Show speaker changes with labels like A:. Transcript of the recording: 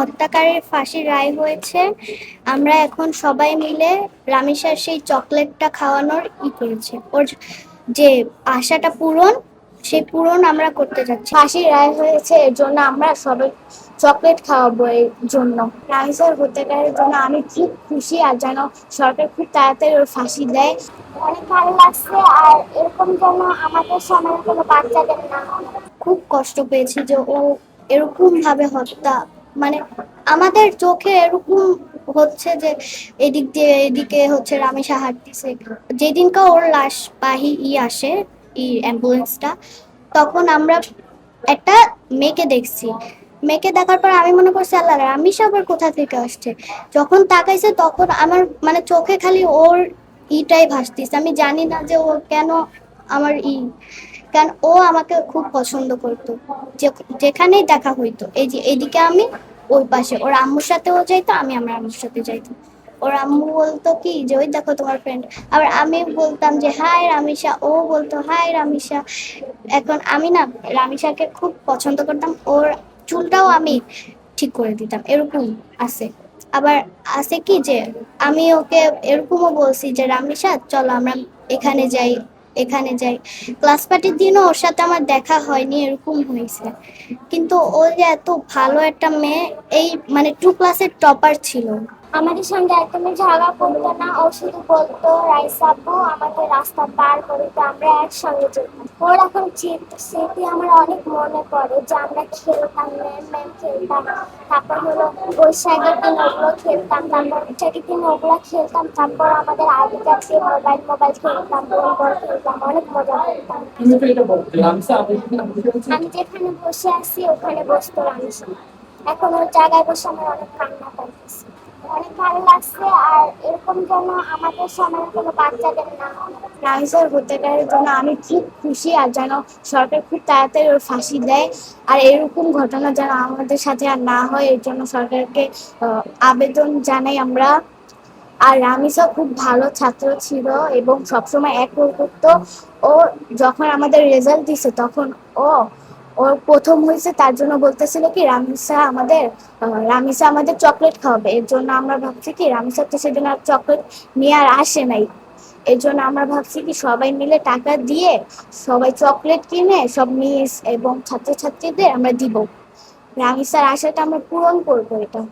A: হত্যাকারীর ফাঁসির রায় হয়েছে। আমরা এখন সবাই মিলে রামিসার সেই চকলেটটা খাওয়ানোর করেছে, ওর যে আশাটা পূরণ, সেই পূরণ আমরা করতে যাচ্ছি। ফাঁসির রায় হয়েছে, এর জন্য আমরা সবাই চকলেট খাওয়াবো। এর জন্য রামিসার হত্যাকারীর জন্য আমি খুব খুশি, আর যেন সরকার খুব তাড়াতাড়ি ওর ফাঁসি দেয়। অনেক ভালো লাগছে, আর এরকম যেন আমাদের সময় কোনো বাচ্চাদের না হয়। খুব কষ্ট পেয়েছি যে ও এরকম ভাবে হত্যা, মানে আমাদের চোখে এরকম হচ্ছে যে এদিক দিয়ে এদিকে হচ্ছে রামেশা হাঁটতেছে। যেদিনকা ওর লাশ আসে, অ্যাম্বুলেন্সটা, তখন আমরা একটা মেয়েকে দেখছি। মেয়েকে দেখার পর আমি মনে করছি আল্লাহ রামিশা আবার কোথা থেকে আসছে। যখন তাকাইছে তখন আমার মানে চোখে খালি ওর ইটাই ভাসতিস। আমি জানি না যে ও কেন আমার কারণ ও আমাকে খুব পছন্দ করতো। যেখানেই দেখা হইতো, এই যে এদিকে আমি, ওই পাশে ওর আম্মুর সাথেও যাইতো, আমি আমার আম্মুর সাথে যাইতাম। ওর আম্মু বলতো কি যে ওই দেখো তোমার ফ্রেন্ড, আবার আমি বলতাম যে হাই রামিশা, ও বলতো হাই রামিশা। এখন আমি না রামিশাকে খুব পছন্দ করতাম, ওর চুলটাও আমি ঠিক করে দিতাম, এরকম আছে। আবার আছে কি যে আমি ওকে এরকমও বলছি যে রামিশা চলো আমরা এখানে যাই, এখানে যাই। ক্লাস পার্টির দিনও ওর সাথে আমার দেখা হয়নি, এরকম হয়েছে। কিন্তু ও যে এত ভালো একটা মেয়ে, এই মানে 2 ক্লাসের টপার ছিল। আমাদের সঙ্গে একদমই ঝগড়া করতো না, ও শুধু বলতো রাইসা আপু আমাকে রাস্তা পার করে তো আমরা একসঙ্গে যেতাম। ওর এখন স্মৃতি আমার অনেক মনে পড়ে যে আমরা খেলতাম, ম্যাম খেলতাম, তারপর হলো বৈশাখের দিন ওগুলো খেলতাম, তারপর বৈশাখের দিন ওগুলো খেলতাম, তারপর আমাদের আগে কাছে মোবাইল খেলতাম, বল খেলতাম, অনেক মজা করতাম। আমি যেখানে বসে আছি ওখানে বসতো রামিসা, এখন ওর জায়গায় বসে আমার অনেক কান্না করতেছি। অনেক ভালো লাগছে, আর এরকম যেন আমাদের সময় কোনো বাচ্চাদের না হয়। রামিসার হত্যাকারীর জন্য আমি খুব খুশি, আর যেন সরকার খুব তাড়াতাড়ি ওর ফাঁসি দেয়, আর এরকম ঘটনা যেন আমাদের সাথে আর না হয়, এর জন্য সরকারকে আবেদন জানাই আমরা। আর রামিসা খুব ভালো ছাত্র ছিল এবং সবসময় এক করতো। ও যখন আমাদের রেজাল্ট দিছে তখন ও ওর প্রথম হয়েছে, তার জন্য বলতেছিল কি রামিসা আমাদের চকলেট খাওয়াবে। এর জন্য আমরা ভাবছি কি রামিসা তো সেদিন আর চকলেট নিয়ে আর আসে নাই। এর জন্য আমরা ভাবছি কি সবাই মিলে টাকা দিয়ে সবাই চকলেট কিনে সব মিস এবং ছাত্রছাত্রীদের আমরা দিব। রামিসার আশাটা আমরা পূরণ করবো এটা।